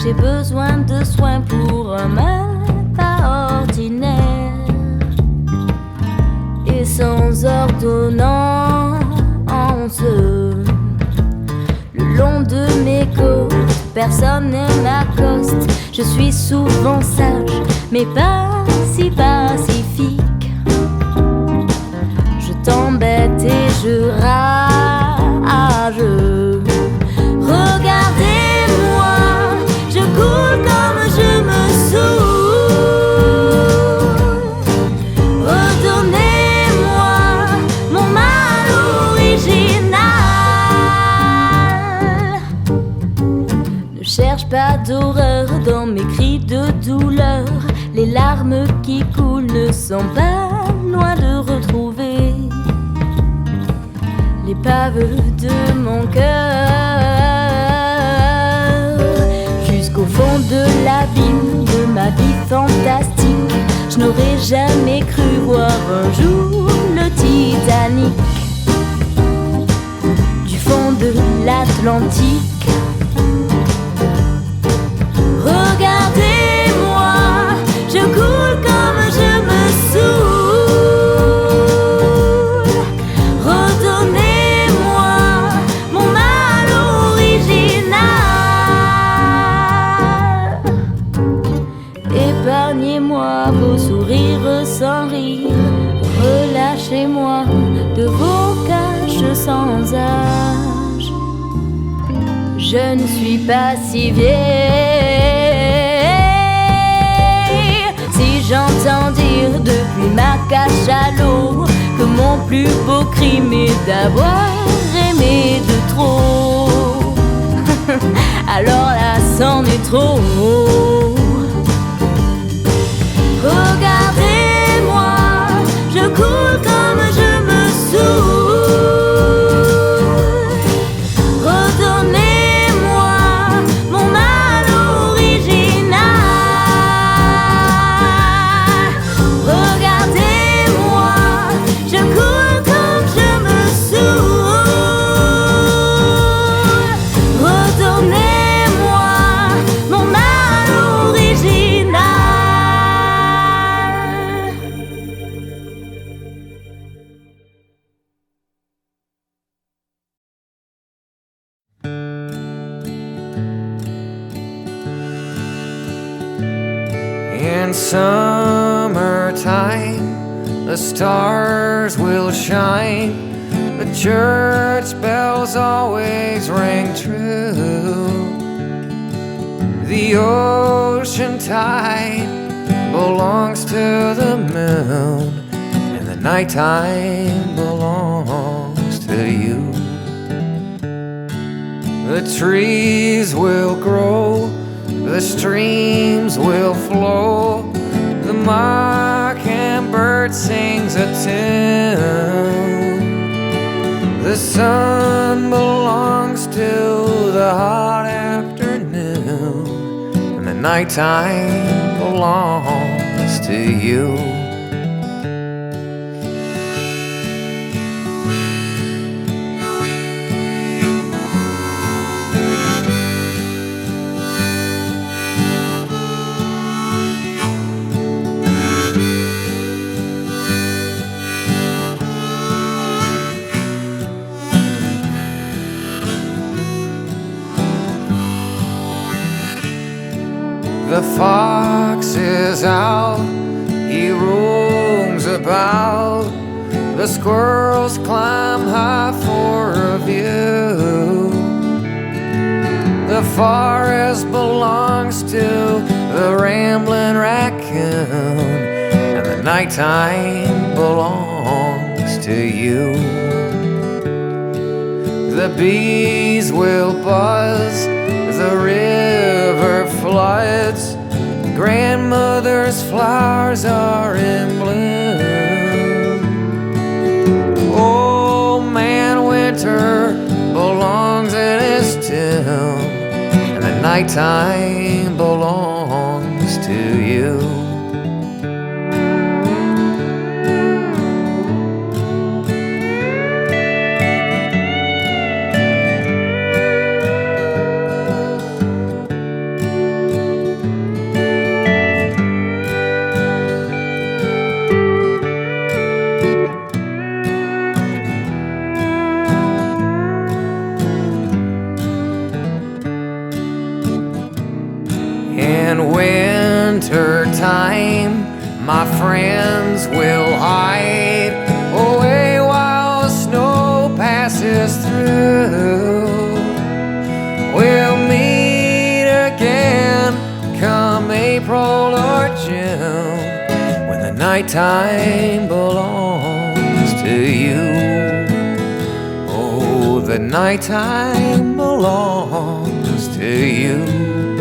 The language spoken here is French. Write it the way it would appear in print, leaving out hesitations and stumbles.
J'ai besoin de soins pour un mal pas ordinaire. Et sans ordonnance, le long de mes côtes, personne ne m'accoste. Je suis souvent sage, mais pas si pacifique. Je t'embête et je rage. Regardez-moi, je coule comme je me saoule. Redonnez-moi mon mal original. Ne cherche pas d'horreur dans mes cris de douleur. Les larmes qui coulent ne sont pas loin de retrouver l'épave de mon cœur. Jusqu'au fond de l'abîme de ma vie fantastique, je n'aurais jamais cru voir un jour le Titanic. Du fond de l'Atlantique, regardez-moi, je coule comme je me saoule. Redonnez-moi mon mal original. Épargnez-moi vos sourires sans rire. Relâchez-moi de vos caches sans âge. Je ne suis pas si vieille si j'entends dire depuis ma cage à l'eau que mon plus beau crime est d'avoir aimé de trop. Alors là, c'en est trop. Regardez-moi, je coule comme je me saoule. Redonnez-moi mon mal original. Regardez-moi, je coule comme je me saoule. Redonnez-moi mon mal original. In summertime, the stars will shine. The church bells always ring true. The ocean tide belongs to the moon, and the nighttime belongs to you. The trees will grow, the streams will flow, the mockingbird sings a tune. The sun belongs to the hot afternoon, and the nighttime belongs to you. The fox is out, he roams about. The squirrels climb high for a view. The forest belongs to the rambling raccoon, and the nighttime belongs to you. The bees will buzz, the river floods, grandmother's flowers are in bloom. Old man winter belongs in his tomb, and the nighttime belongs to you. My friends will hide away while the snow passes through. We'll meet again come April or June, when the nighttime belongs to you. Oh, the nighttime belongs to you.